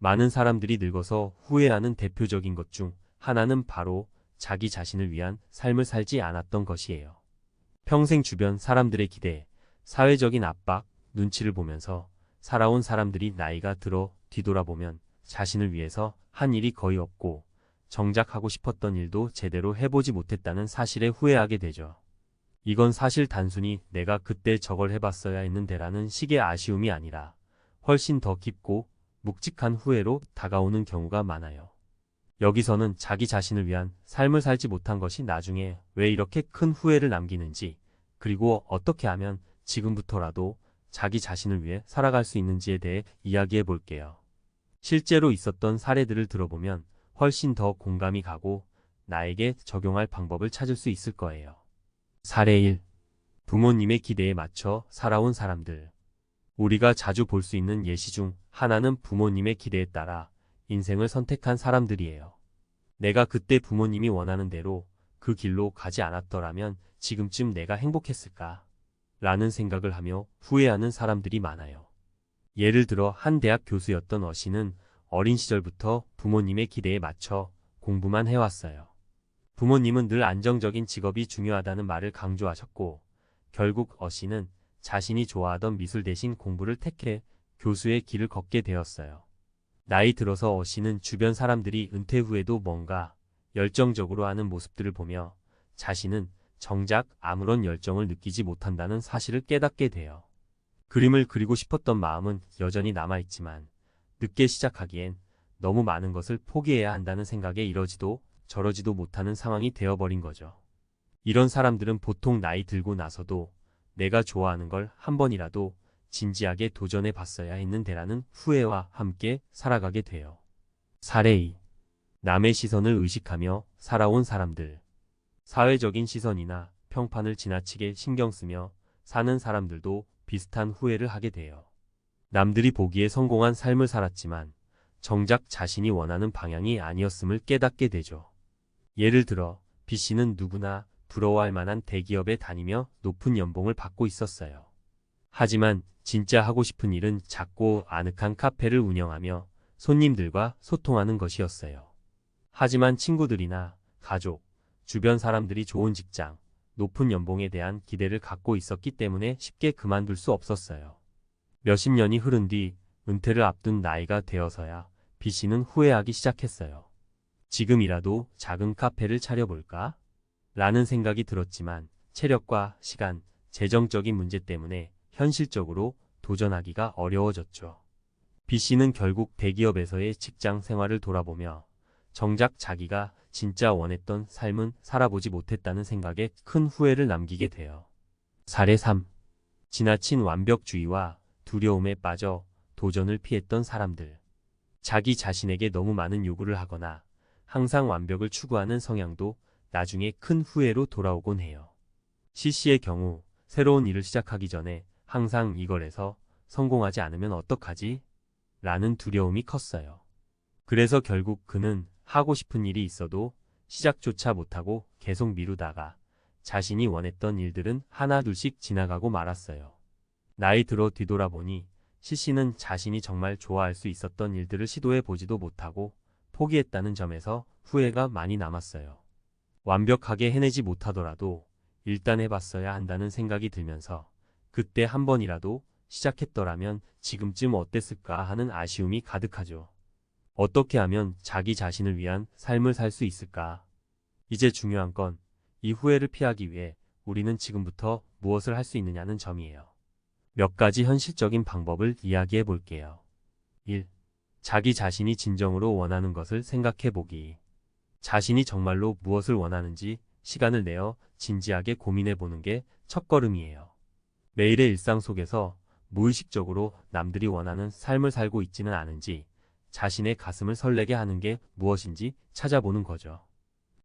많은 사람들이 늙어서 후회하는 대표적인 것 중 하나는 바로 자기 자신을 위한 삶을 살지 않았던 것이에요. 평생 주변 사람들의 기대, 사회적인 압박, 눈치를 보면서 살아온 사람들이 나이가 들어 뒤돌아보면 자신을 위해서 한 일이 거의 없고 정작 하고 싶었던 일도 제대로 해보지 못했다는 사실에 후회하게 되죠. 이건 사실 단순히 내가 그때 저걸 해봤어야 했는데라는 식의 아쉬움이 아니라 훨씬 더 깊고 묵직한 후회로 다가오는 경우가 많아요. 여기서는 자기 자신을 위한 삶을 살지 못한 것이 나중에 왜 이렇게 큰 후회를 남기는지, 그리고 어떻게 하면 지금부터라도 자기 자신을 위해 살아갈 수 있는지에 대해 이야기해 볼게요. 실제로 있었던 사례들을 들어보면 훨씬 더 공감이 가고 나에게 적용할 방법을 찾을 수 있을 거예요. 사례 1. 부모님의 기대에 맞춰 살아온 사람들. 우리가 자주 볼 수 있는 예시 중 하나는 부모님의 기대에 따라 인생을 선택한 사람들이에요. 내가 그때 부모님이 원하는 대로 그 길로 가지 않았더라면 지금쯤 내가 행복했을까? 라는 생각을 하며 후회하는 사람들이 많아요. 예를 들어 한 대학 교수였던 어씨는 어린 시절부터 부모님의 기대에 맞춰 공부만 해왔어요. 부모님은 늘 안정적인 직업이 중요하다는 말을 강조하셨고, 결국 어씨는 자신이 좋아하던 미술 대신 공부를 택해 교수의 길을 걷게 되었어요. 나이 들어서 어씨는 주변 사람들이 은퇴 후에도 뭔가 열정적으로 하는 모습들을 보며 자신은 정작 아무런 열정을 느끼지 못한다는 사실을 깨닫게 돼요. 그림을 그리고 싶었던 마음은 여전히 남아있지만 늦게 시작하기엔 너무 많은 것을 포기해야 한다는 생각에 이러지도 저러지도 못하는 상황이 되어버린 거죠. 이런 사람들은 보통 나이 들고 나서도 내가 좋아하는 걸 한 번이라도 진지하게 도전해 봤어야 했는데라는 후회와 함께 살아가게 돼요. 사례 2. 남의 시선을 의식하며 살아온 사람들. 사회적인 시선이나 평판을 지나치게 신경 쓰며 사는 사람들도 비슷한 후회를 하게 돼요. 남들이 보기에 성공한 삶을 살았지만 정작 자신이 원하는 방향이 아니었음을 깨닫게 되죠. 예를 들어 B씨는 누구나 부러워할 만한 대기업에 다니며 높은 연봉을 받고 있었어요. 하지만 진짜 하고 싶은 일은 작고 아늑한 카페를 운영하며 손님들과 소통하는 것이었어요. 하지만 친구들이나 가족, 주변 사람들이 좋은 직장, 높은 연봉에 대한 기대를 갖고 있었기 때문에 쉽게 그만둘 수 없었어요. 몇십 년이 흐른 뒤 은퇴를 앞둔 나이가 되어서야 B씨는 후회하기 시작했어요. 지금이라도 작은 카페를 차려볼까? 라는 생각이 들었지만 체력과 시간, 재정적인 문제 때문에 현실적으로 도전하기가 어려워졌죠. B씨는 결국 대기업에서의 직장 생활을 돌아보며 정작 자기가 진짜 원했던 삶은 살아보지 못했다는 생각에 큰 후회를 남기게 돼요. 사례 3. 지나친 완벽주의와 두려움에 빠져 도전을 피했던 사람들. 자기 자신에게 너무 많은 요구를 하거나 항상 완벽을 추구하는 성향도 나중에 큰 후회로 돌아오곤 해요. C씨의 경우 새로운 일을 시작하기 전에 항상 이걸 해서 성공하지 않으면 어떡하지? 라는 두려움이 컸어요. 그래서 결국 그는 하고 싶은 일이 있어도 시작조차 못하고 계속 미루다가 자신이 원했던 일들은 하나둘씩 지나가고 말았어요. 나이 들어 뒤돌아보니 C씨는 자신이 정말 좋아할 수 있었던 일들을 시도해 보지도 못하고 포기했다는 점에서 후회가 많이 남았어요. 완벽하게 해내지 못하더라도 일단 해봤어야 한다는 생각이 들면서 그때 한 번이라도 시작했더라면 지금쯤 어땠을까 하는 아쉬움이 가득하죠. 어떻게 하면 자기 자신을 위한 삶을 살 수 있을까? 이제 중요한 건 이 후회를 피하기 위해 우리는 지금부터 무엇을 할 수 있느냐는 점이에요. 몇 가지 현실적인 방법을 이야기해 볼게요. 1. 자기 자신이 진정으로 원하는 것을 생각해 보기. 자신이 정말로 무엇을 원하는지 시간을 내어 진지하게 고민해 보는 게 첫걸음이에요. 매일의 일상 속에서 무의식적으로 남들이 원하는 삶을 살고 있지는 않은지 자신의 가슴을 설레게 하는 게 무엇인지 찾아보는 거죠.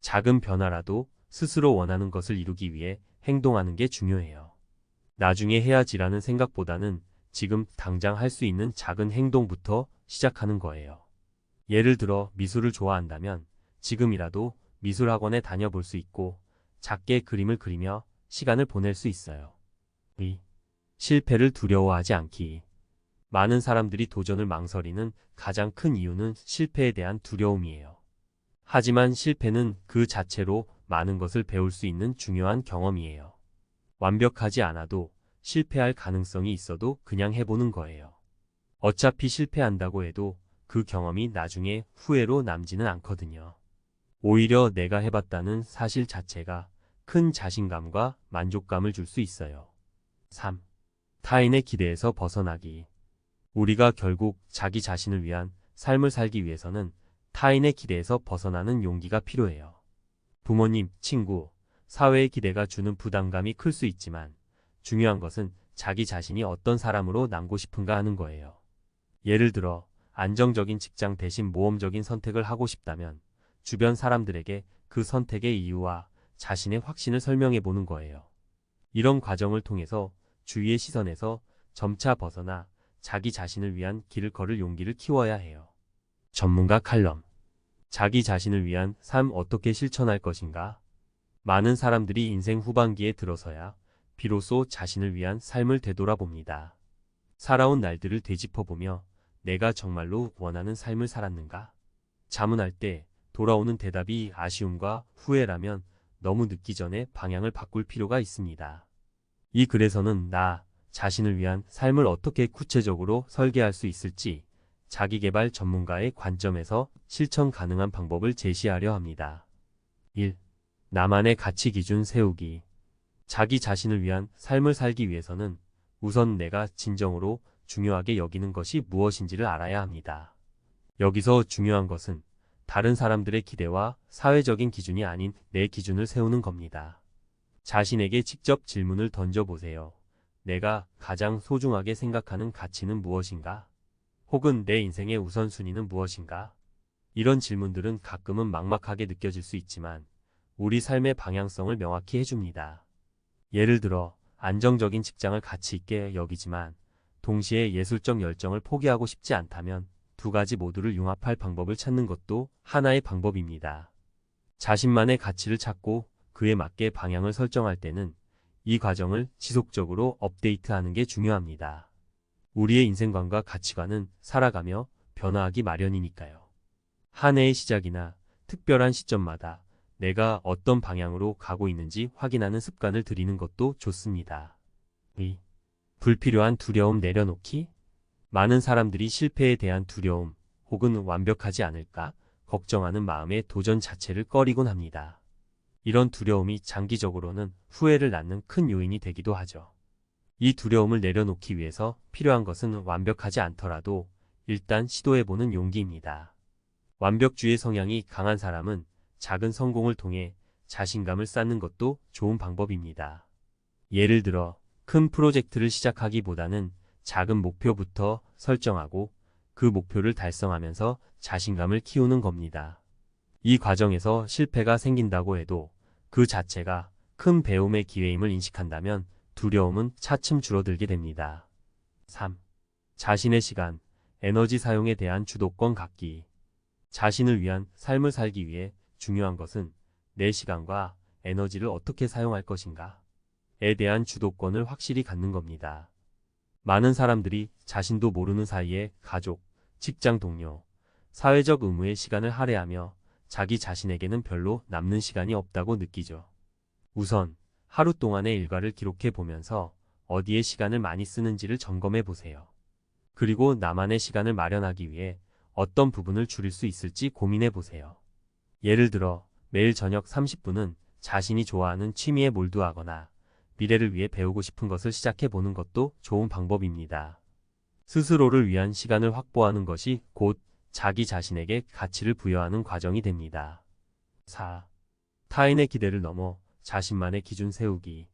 작은 변화라도 스스로 원하는 것을 이루기 위해 행동하는 게 중요해요. 나중에 해야지라는 생각보다는 지금 당장 할 수 있는 작은 행동부터 시작하는 거예요. 예를 들어 미술을 좋아한다면 지금이라도 미술학원에 다녀볼 수 있고 작게 그림을 그리며 시간을 보낼 수 있어요. 2. 실패를 두려워하지 않기. 많은 사람들이 도전을 망설이는 가장 큰 이유는 실패에 대한 두려움이에요. 하지만 실패는 그 자체로 많은 것을 배울 수 있는 중요한 경험이에요. 완벽하지 않아도 실패할 가능성이 있어도 그냥 해보는 거예요. 어차피 실패한다고 해도 그 경험이 나중에 후회로 남지는 않거든요. 오히려 내가 해봤다는 사실 자체가 큰 자신감과 만족감을 줄 수 있어요. 3. 타인의 기대에서 벗어나기. 우리가 결국 자기 자신을 위한 삶을 살기 위해서는 타인의 기대에서 벗어나는 용기가 필요해요. 부모님, 친구, 사회의 기대가 주는 부담감이 클 수 있지만 중요한 것은 자기 자신이 어떤 사람으로 남고 싶은가 하는 거예요. 예를 들어 안정적인 직장 대신 모험적인 선택을 하고 싶다면 주변 사람들에게 그 선택의 이유와 자신의 확신을 설명해 보는 거예요. 이런 과정을 통해서 주위의 시선에서 점차 벗어나 자기 자신을 위한 길을 걸을 용기를 키워야 해요. 전문가 칼럼. 자기 자신을 위한 삶 어떻게 실천할 것인가? 많은 사람들이 인생 후반기에 들어서야 비로소 자신을 위한 삶을 되돌아봅니다. 살아온 날들을 되짚어보며 내가 정말로 원하는 삶을 살았는가? 자문할 때 돌아오는 대답이 아쉬움과 후회라면 너무 늦기 전에 방향을 바꿀 필요가 있습니다. 이 글에서는 나 자신을 위한 삶을 어떻게 구체적으로 설계할 수 있을지 자기계발 전문가의 관점에서 실천 가능한 방법을 제시하려 합니다. 1. 나만의 가치 기준 세우기. 자기 자신을 위한 삶을 살기 위해서는 우선 내가 진정으로 중요하게 여기는 것이 무엇인지를 알아야 합니다. 여기서 중요한 것은 다른 사람들의 기대와 사회적인 기준이 아닌 내 기준을 세우는 겁니다. 자신에게 직접 질문을 던져보세요. 내가 가장 소중하게 생각하는 가치는 무엇인가? 혹은 내 인생의 우선순위는 무엇인가? 이런 질문들은 가끔은 막막하게 느껴질 수 있지만 우리 삶의 방향성을 명확히 해줍니다. 예를 들어 안정적인 직장을 가치 있게 여기지만 동시에 예술적 열정을 포기하고 싶지 않다면 두 가지 모두를 융합할 방법을 찾는 것도 하나의 방법입니다. 자신만의 가치를 찾고 그에 맞게 방향을 설정할 때는 이 과정을 지속적으로 업데이트하는 게 중요합니다. 우리의 인생관과 가치관은 살아가며 변화하기 마련이니까요. 한 해의 시작이나 특별한 시점마다 내가 어떤 방향으로 가고 있는지 확인하는 습관을 들이는 것도 좋습니다. 2. 불필요한 두려움 내려놓기. 많은 사람들이 실패에 대한 두려움 혹은 완벽하지 않을까 걱정하는 마음에 도전 자체를 꺼리곤 합니다. 이런 두려움이 장기적으로는 후회를 낳는 큰 요인이 되기도 하죠. 이 두려움을 내려놓기 위해서 필요한 것은 완벽하지 않더라도 일단 시도해보는 용기입니다. 완벽주의 성향이 강한 사람은 작은 성공을 통해 자신감을 쌓는 것도 좋은 방법입니다. 예를 들어 큰 프로젝트를 시작하기보다는 작은 목표부터 설정하고 그 목표를 달성하면서 자신감을 키우는 겁니다. 이 과정에서 실패가 생긴다고 해도 그 자체가 큰 배움의 기회임을 인식한다면 두려움은 차츰 줄어들게 됩니다. 3. 자신의 시간, 에너지 사용에 대한 주도권 갖기. 자신을 위한 삶을 살기 위해 중요한 것은 내 시간과 에너지를 어떻게 사용할 것인가에 대한 주도권을 확실히 갖는 겁니다. 많은 사람들이 자신도 모르는 사이에 가족, 직장 동료, 사회적 의무에 시간을 할애하며 자기 자신에게는 별로 남는 시간이 없다고 느끼죠. 우선 하루 동안의 일과를 기록해 보면서 어디에 시간을 많이 쓰는지를 점검해 보세요. 그리고 나만의 시간을 마련하기 위해 어떤 부분을 줄일 수 있을지 고민해 보세요. 예를 들어 매일 저녁 30분은 자신이 좋아하는 취미에 몰두하거나 미래를 위해 배우고 싶은 것을 시작해 보는 것도 좋은 방법입니다. 스스로를 위한 시간을 확보하는 것이 곧 자기 자신에게 가치를 부여하는 과정이 됩니다. 4. 타인의 기대를 넘어 자신만의 기준 세우기.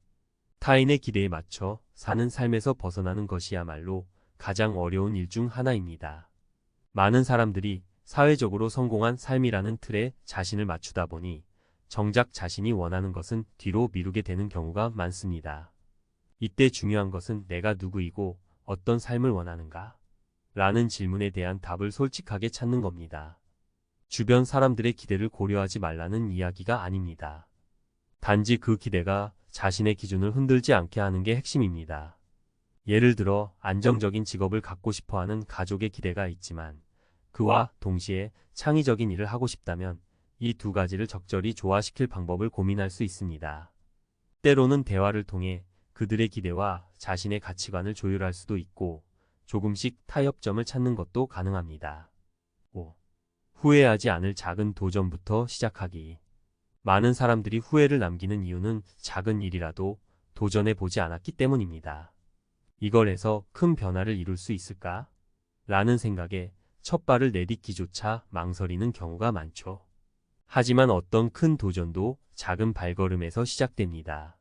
타인의 기대에 맞춰 사는 삶에서 벗어나는 것이야말로 가장 어려운 일 중 하나입니다. 많은 사람들이 사회적으로 성공한 삶이라는 틀에 자신을 맞추다 보니 정작 자신이 원하는 것은 뒤로 미루게 되는 경우가 많습니다. 이때 중요한 것은 내가 누구이고 어떤 삶을 원하는가? 라는 질문에 대한 답을 솔직하게 찾는 겁니다. 주변 사람들의 기대를 고려하지 말라는 이야기가 아닙니다. 단지 그 기대가 자신의 기준을 흔들지 않게 하는 게 핵심입니다. 예를 들어 안정적인 직업을 갖고 싶어하는 가족의 기대가 있지만 그와 동시에 창의적인 일을 하고 싶다면 이 두 가지를 적절히 조화시킬 방법을 고민할 수 있습니다. 때로는 대화를 통해 그들의 기대와 자신의 가치관을 조율할 수도 있고 조금씩 타협점을 찾는 것도 가능합니다. 5. 후회하지 않을 작은 도전부터 시작하기. 많은 사람들이 후회를 남기는 이유는 작은 일이라도 도전해 보지 않았기 때문입니다. 이걸 해서 큰 변화를 이룰 수 있을까? 라는 생각에 첫 발을 내딛기조차 망설이는 경우가 많죠. 하지만 어떤 큰 도전도 작은 발걸음에서 시작됩니다.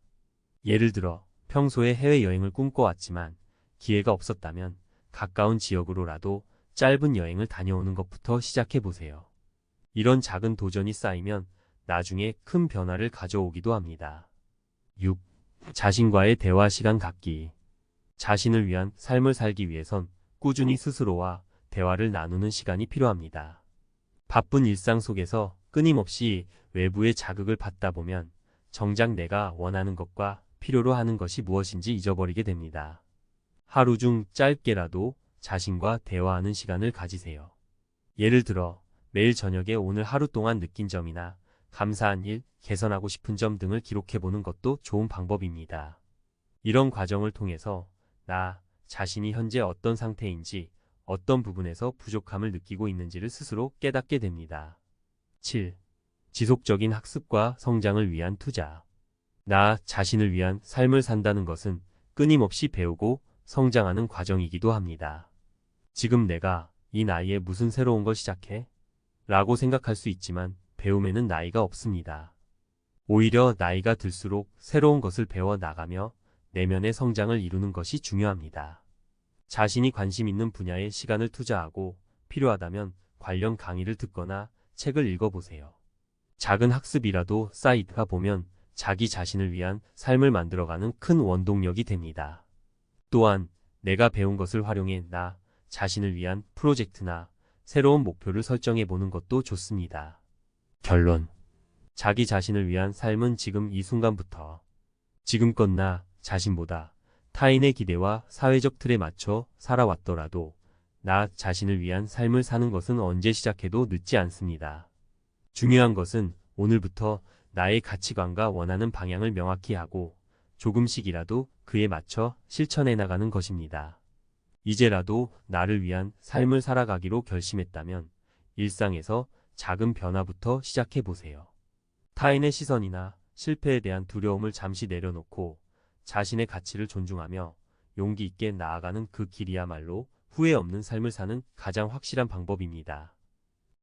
예를 들어 평소에 해외여행을 꿈꿔왔지만 기회가 없었다면 가까운 지역으로라도 짧은 여행을 다녀오는 것부터 시작해보세요. 이런 작은 도전이 쌓이면 나중에 큰 변화를 가져오기도 합니다. 6. 자신과의 대화 시간 갖기. 자신을 위한 삶을 살기 위해선 꾸준히 스스로와 대화를 나누는 시간이 필요합니다. 바쁜 일상 속에서 끊임없이 외부의 자극을 받다 보면 정작 내가 원하는 것과 필요로 하는 것이 무엇인지 잊어버리게 됩니다. 하루 중 짧게라도 자신과 대화하는 시간을 가지세요. 예를 들어 매일 저녁에 오늘 하루 동안 느낀 점이나 감사한 일, 개선하고 싶은 점 등을 기록해보는 것도 좋은 방법입니다. 이런 과정을 통해서 나 자신이 현재 어떤 상태인지, 어떤 부분에서 부족함을 느끼고 있는지를 스스로 깨닫게 됩니다. 7. 지속적인 학습과 성장을 위한 투자. 나 자신을 위한 삶을 산다는 것은 끊임없이 배우고 성장하는 과정이기도 합니다. 지금 내가 이 나이에 무슨 새로운 걸 시작해? 라고 생각할 수 있지만 배움에는 나이가 없습니다. 오히려 나이가 들수록 새로운 것을 배워 나가며 내면의 성장을 이루는 것이 중요합니다. 자신이 관심 있는 분야에 시간을 투자하고 필요하다면 관련 강의를 듣거나 책을 읽어보세요. 작은 학습이라도 쌓이다 보면 자기 자신을 위한 삶을 만들어가는 큰 원동력이 됩니다. 또한 내가 배운 것을 활용해 나 자신을 위한 프로젝트나 새로운 목표를 설정해 보는 것도 좋습니다. 결론. 자기 자신을 위한 삶은 지금 이 순간부터 지금껏 나 자신보다 타인의 기대와 사회적 틀에 맞춰 살아왔더라도 나 자신을 위한 삶을 사는 것은 언제 시작해도 늦지 않습니다. 중요한 것은 오늘부터 나의 가치관과 원하는 방향을 명확히 하고 조금씩이라도 그에 맞춰 실천해 나가는 것입니다. 이제라도 나를 위한 삶을 살아가기로 결심했다면 일상에서 작은 변화부터 시작해 보세요. 타인의 시선이나 실패에 대한 두려움을 잠시 내려놓고 자신의 가치를 존중하며 용기 있게 나아가는 그 길이야말로 후회 없는 삶을 사는 가장 확실한 방법입니다.